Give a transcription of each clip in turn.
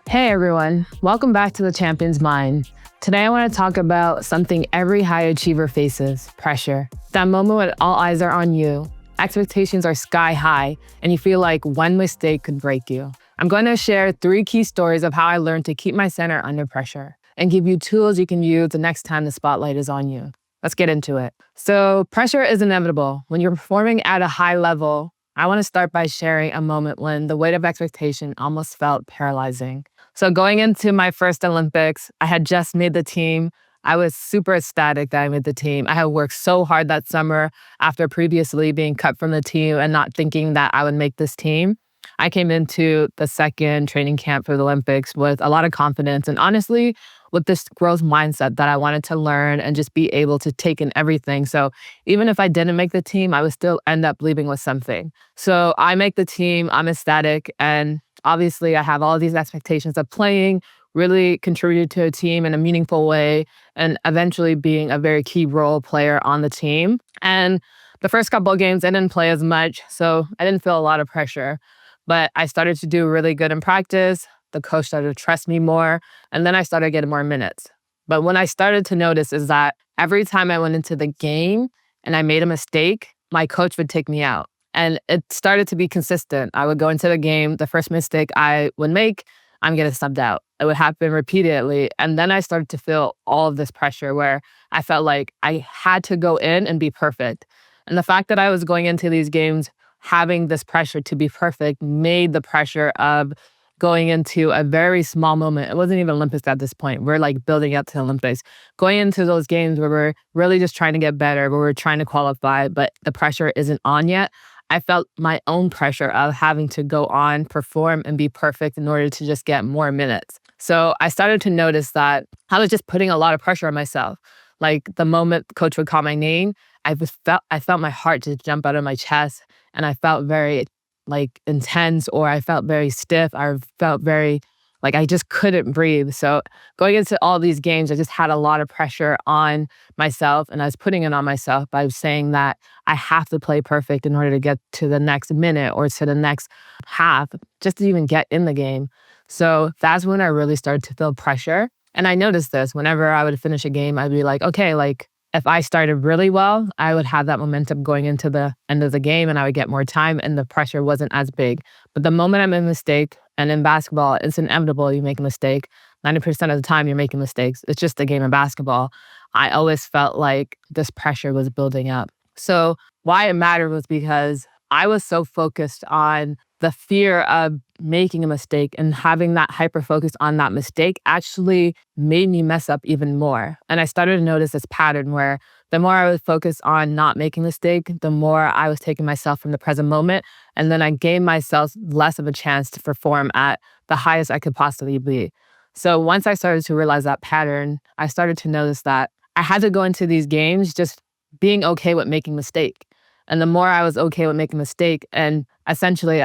Hey everyone, welcome back to the Champion's Mind. Today I want to talk about something every high achiever faces: pressure. That moment when all eyes are on you, expectations are sky high, and you feel like one mistake could break you. I'm going to share 3 key stories of how I learned to keep my center under pressure and give you tools you can use the next time the spotlight is on you. Let's get into it. So, pressure is inevitable. When you're performing at a high level, I want to start by sharing a moment when the weight of expectation almost felt paralyzing. So going into my first Olympics, I had just made the team. I was super ecstatic that I made the team. I had worked so hard that summer after previously being cut from the team and not thinking that I would make this team. I came into the second training camp for the Olympics with a lot of confidence and honestly with this growth mindset that I wanted to learn and just be able to take in everything. So even if I didn't make the team, I would still end up leaving with something. So I make the team, I'm ecstatic, and obviously I have all these expectations of playing, really contributed to a team in a meaningful way, and eventually being a very key role player on the team. And the first couple of games, I didn't play as much, so I didn't feel a lot of pressure. But I started to do really good in practice. The coach started to trust me more, and then I started getting more minutes. But what I started to notice is that every time I went into the game and I made a mistake, my coach would take me out. And it started to be consistent. I would go into the game, the first mistake I would make, I'm getting subbed out. It would happen repeatedly. And then I started to feel all of this pressure where I felt like I had to go in and be perfect. And the fact that I was going into these games having this pressure to be perfect made the pressure of going into a very small moment. It wasn't even Olympics at this point. We're like building up to Olympics. Going into those games where we're really just trying to get better, where we're trying to qualify, but the pressure isn't on yet. I felt my own pressure of having to go on, perform, and be perfect in order to just get more minutes. So I started to notice that I was just putting a lot of pressure on myself. Like the moment coach would call my name, I felt my heart just jump out of my chest, and I felt very like intense, or I felt very stiff. I felt very like I just couldn't breathe. So going into all these games, I just had a lot of pressure on myself, and I was putting it on myself by saying that I have to play perfect in order to get to the next minute or to the next half, just to even get in the game. So that's when I really started to feel pressure. And I noticed this whenever I would finish a game, I'd be like, okay, like if I started really well, I would have that momentum going into the end of the game and I would get more time and the pressure wasn't as big. But the moment I made a mistake, and in basketball, it's inevitable you make a mistake. 90% of the time you're making mistakes. It's just a game of basketball. I always felt like this pressure was building up. So why it mattered was because I was so focused on the fear of making a mistake, and having that hyper focus on that mistake actually made me mess up even more. And I started to notice this pattern where the more I was focused on not making a mistake, the more I was taking myself from the present moment. And then I gave myself less of a chance to perform at the highest I could possibly be. So once I started to realize that pattern, I started to notice that I had to go into these games just being okay with making a mistake. And the more I was okay with making a mistake, and essentially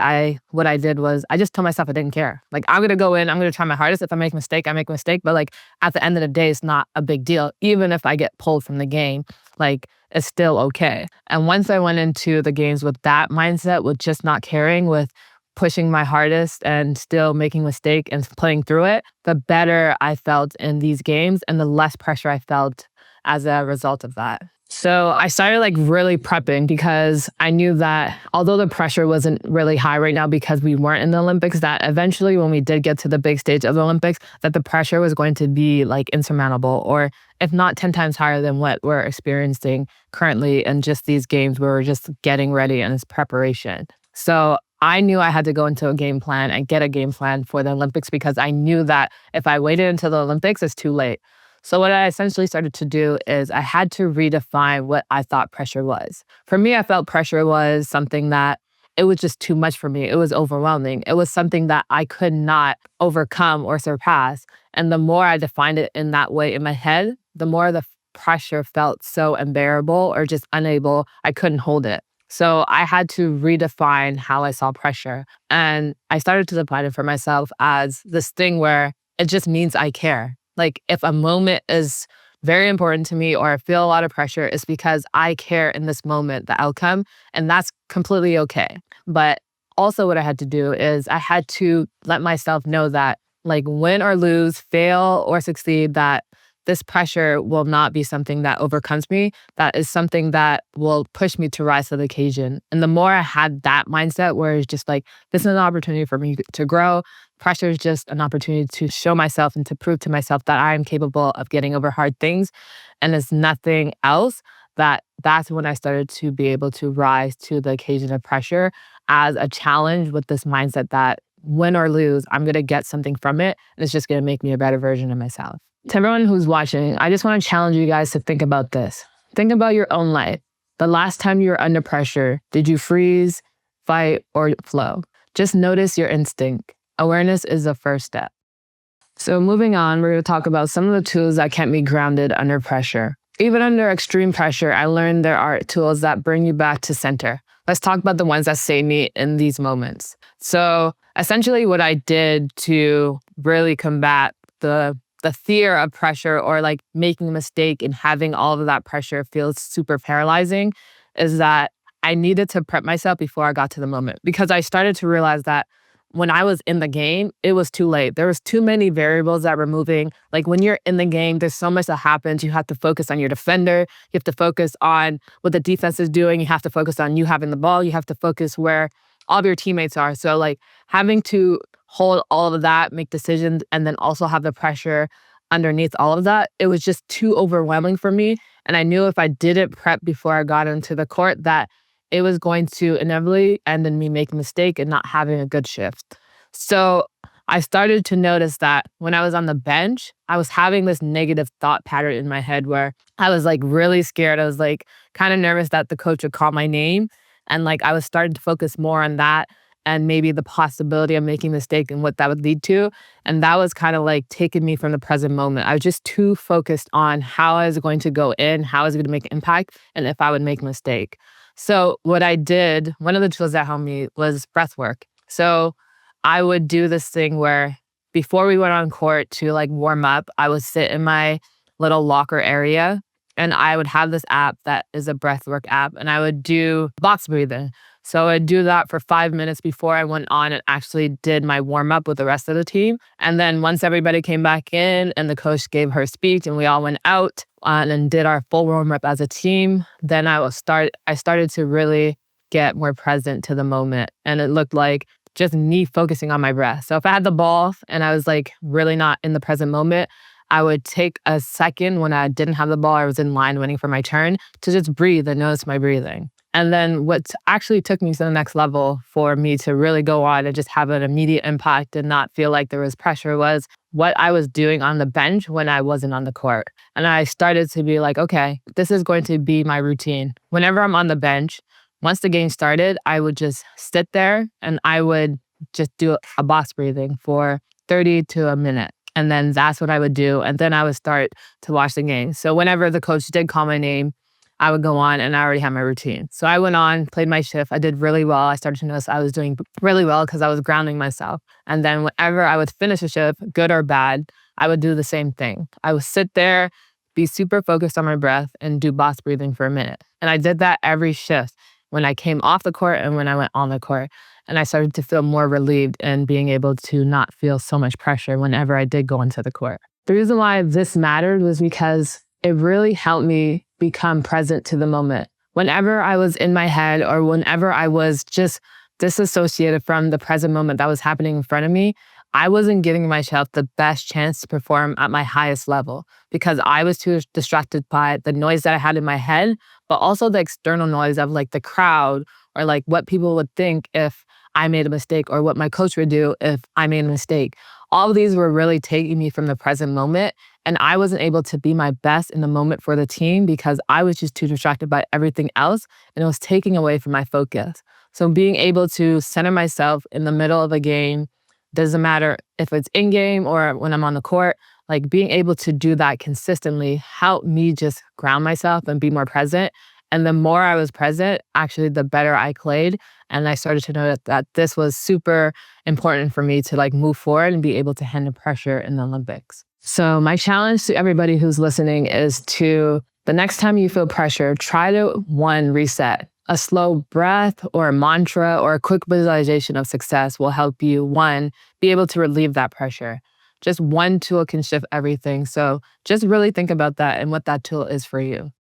what I did was I just told myself I didn't care. Like I'm gonna go in, I'm gonna try my hardest. If I make a mistake, I make a mistake. But like at the end of the day, it's not a big deal. Even if I get pulled from the game, like it's still okay. And once I went into the games with that mindset, with just not caring, with pushing my hardest and still making a mistake and playing through it, the better I felt in these games and the less pressure I felt as a result of that. So I started like really prepping because I knew that although the pressure wasn't really high right now because we weren't in the Olympics, that eventually when we did get to the big stage of the Olympics, that the pressure was going to be like insurmountable, or if not 10 times higher than what we're experiencing currently in just these games where we're just getting ready and it's preparation. So I knew I had to go into a game plan and get a game plan for the Olympics because I knew that if I waited until the Olympics, it's too late. So what I essentially started to do is I had to redefine what I thought pressure was. For me, I felt pressure was something that it was just too much for me. It was overwhelming. It was something that I could not overcome or surpass. And the more I defined it in that way in my head, the more the pressure felt so unbearable or just unable, I couldn't hold it. So I had to redefine how I saw pressure. And I started to define it for myself as this thing where it just means I care. Like if a moment is very important to me or I feel a lot of pressure, it's because I care in this moment, the outcome, and that's completely okay. But also what I had to do is I had to let myself know that like win or lose, fail or succeed, that this pressure will not be something that overcomes me. That is something that will push me to rise to the occasion. And the more I had that mindset where it's just like, this is an opportunity for me to grow. Pressure is just an opportunity to show myself and to prove to myself that I am capable of getting over hard things. And it's nothing else. That's when I started to be able to rise to the occasion of pressure as a challenge with this mindset that win or lose, I'm going to get something from it. And it's just going to make me a better version of myself. To everyone who's watching, I just want to challenge you guys to think about this. Think about your own life. The last time you were under pressure, did you freeze, fight, or flow? Just notice your instinct. Awareness is the first step. So moving on, we're going to talk about some of the tools that kept me grounded under pressure. Even under extreme pressure, I learned there are tools that bring you back to center. Let's talk about the ones that save me in these moments. So essentially what I did to really combat the fear of pressure, or like making a mistake and having all of that pressure feel super paralyzing, is that I needed to prep myself before I got to the moment, because I started to realize that when I was in the game, it was too late. There was too many variables that were moving. Like when you're in the game, there's so much that happens. You have to focus on your defender. You have to focus on what the defense is doing. You have to focus on you having the ball. You have to focus where all of your teammates are. So like having to hold all of that, make decisions, and then also have the pressure underneath all of that, it was just too overwhelming for me. And I knew if I didn't prep before I got into the court, that it was going to inevitably end in me making a mistake and not having a good shift. So I started to notice that when I was on the bench, I was having this negative thought pattern in my head where I was like really scared. I was like kind of nervous that the coach would call my name. And like I was starting to focus more on that and maybe the possibility of making a mistake and what that would lead to. And that was kind of like taking me from the present moment. I was just too focused on how I was going to go in, how I was going to make an impact, and if I would make a mistake. So what I did, one of the tools that helped me was breath work. So I would do this thing where before we went on court to like warm up, I would sit in my little locker area and I would have this app that is a breathwork app, and I would do box breathing. So I'd do that for 5 minutes before I went on and actually did my warm up with the rest of the team. And then once everybody came back in and the coach gave her speech and we all went out and did our full warm up as a team, then I started to really get more present to the moment. And it looked like just me focusing on my breath. So if I had the ball and I was like really not in the present moment, I would take a second when I didn't have the ball, I was in line waiting for my turn, to just breathe and notice my breathing. And then what actually took me to the next level for me to really go on and just have an immediate impact and not feel like there was pressure was what I was doing on the bench when I wasn't on the court. And I started to be like, okay, this is going to be my routine. Whenever I'm on the bench, once the game started, I would just sit there and I would just do a box breathing for 30 to a minute. And then that's what I would do. And then I would start to watch the game. So whenever the coach did call my name, I would go on and I already had my routine. So I went on, played my shift. I did really well. I started to notice I was doing really well because I was grounding myself. And then whenever I would finish a shift, good or bad, I would do the same thing. I would sit there, be super focused on my breath, and do box breathing for a minute. And I did that every shift when I came off the court and when I went on the court. And I started to feel more relieved and being able to not feel so much pressure whenever I did go into the court. The reason why this mattered was because it really helped me become present to the moment. Whenever I was in my head or whenever I was just disassociated from the present moment that was happening in front of me, I wasn't giving myself the best chance to perform at my highest level because I was too distracted by the noise that I had in my head, but also the external noise of like the crowd or like what people would think if I made a mistake or what my coach would do if I made a mistake. All of these were really taking me from the present moment, and I wasn't able to be my best in the moment for the team because I was just too distracted by everything else, and it was taking away from my focus. So being able to center myself in the middle of a game, doesn't matter if it's in game or when I'm on the court, like being able to do that consistently helped me just ground myself and be more present. And the more I was present, actually, the better I played. And I started to know that this was super important for me to like move forward and be able to handle pressure in the Olympics. So my challenge to everybody who's listening is to, the next time you feel pressure, try to, one, reset. A slow breath or a mantra or a quick visualization of success will help you, one, be able to relieve that pressure. just one tool can shift everything. So just really think about that and what that tool is for you.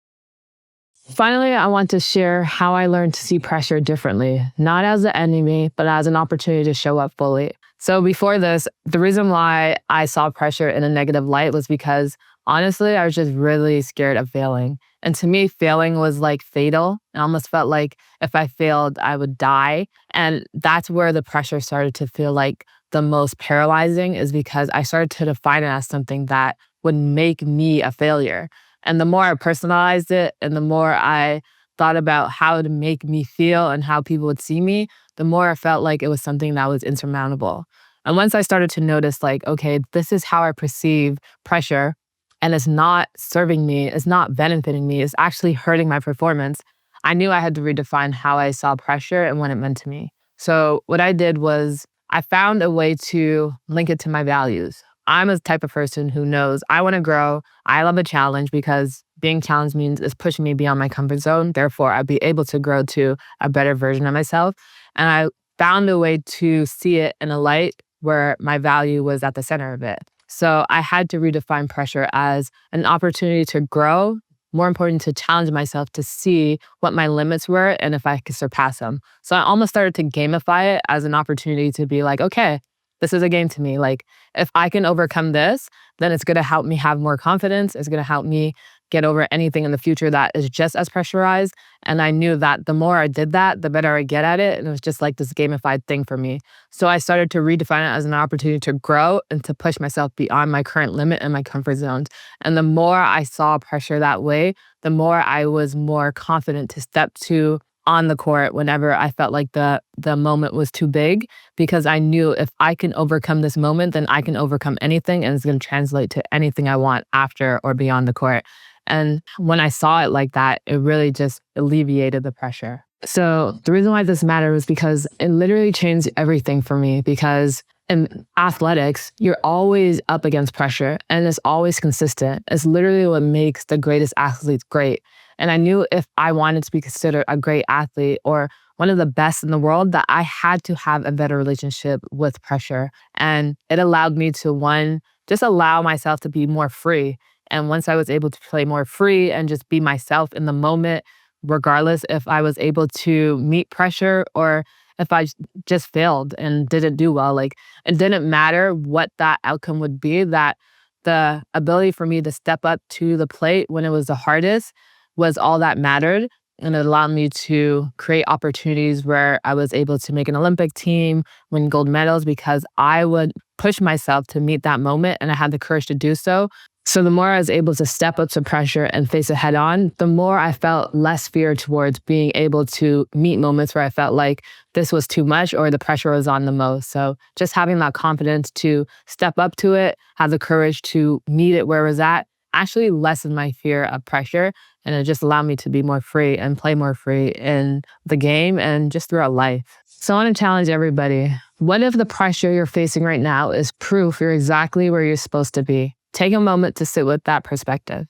Finally, I want to share how I learned to see pressure differently, not as an enemy, but as an opportunity to show up fully. So before this, the reason why I saw pressure in a negative light was because honestly, I was just really scared of failing. And to me, failing was like fatal. It almost felt like if I failed, I would die. And that's where the pressure started to feel like the most paralyzing, is because I started to define it as something that would make me a failure. And the more I personalized it and the more I thought about how it would make me feel and how people would see me, the more I felt like it was something that was insurmountable. And once I started to notice, like, okay, this is how I perceive pressure, and it's not serving me, it's not benefiting me, it's actually hurting my performance, I knew I had to redefine how I saw pressure and what it meant to me. So what I did was I found a way to link it to my values. I'm a type of person who knows I want to grow. I love a challenge because being challenged means it's pushing me beyond my comfort zone. Therefore, I'd be able to grow to a better version of myself. And I found a way to see it in a light where my value was at the center of it. So I had to redefine pressure as an opportunity to grow, more important to challenge myself to see what my limits were and if I could surpass them. So I almost started to gamify it as an opportunity to be like, okay, this is a game to me. Like, if I can overcome this, then it's going to help me have more confidence. It's going to help me get over anything in the future that is just as pressurized. And I knew that the more I did that, the better I get at it. And it was just like this gamified thing for me. So I started to redefine it as an opportunity to grow and to push myself beyond my current limit and my comfort zones. And the more I saw pressure that way, the more I was more confident to step to on the court whenever I felt like the moment was too big, because I knew if I can overcome this moment, then I can overcome anything, and it's going to translate to anything I want after or beyond the court. And when I saw it like that, it really just alleviated the pressure. So the reason why this mattered was because it literally changed everything for me, because in athletics, you're always up against pressure and it's always consistent. It's literally what makes the greatest athletes great. And I knew if I wanted to be considered a great athlete or one of the best in the world, that I had to have a better relationship with pressure. And it allowed me to, one, just allow myself to be more free. And once I was able to play more free and just be myself in the moment, regardless if I was able to meet pressure or if I just failed and didn't do well, like, it didn't matter what that outcome would be, that the ability for me to step up to the plate when it was the hardest was all that mattered. And it allowed me to create opportunities where I was able to make an Olympic team, win gold medals, because I would push myself to meet that moment and I had the courage to do so. So the more I was able to step up to pressure and face it head on, the more I felt less fear towards being able to meet moments where I felt like this was too much or the pressure was on the most. So just having that confidence to step up to it, have the courage to meet it where it was at, actually lessened my fear of pressure. And it just allowed me to be more free and play more free in the game and just throughout life. So I want to challenge everybody. What if the pressure you're facing right now is proof you're exactly where you're supposed to be? Take a moment to sit with that perspective.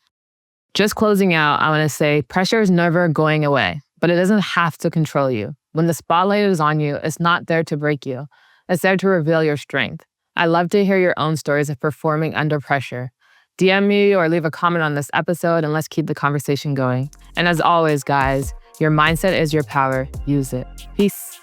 Just closing out, I want to say pressure is never going away, but it doesn't have to control you. When the spotlight is on you, it's not there to break you. It's there to reveal your strength. I'd love to hear your own stories of performing under pressure. DM me or leave a comment on this episode and let's keep the conversation going. And as always, guys, your mindset is your power. Use it. Peace.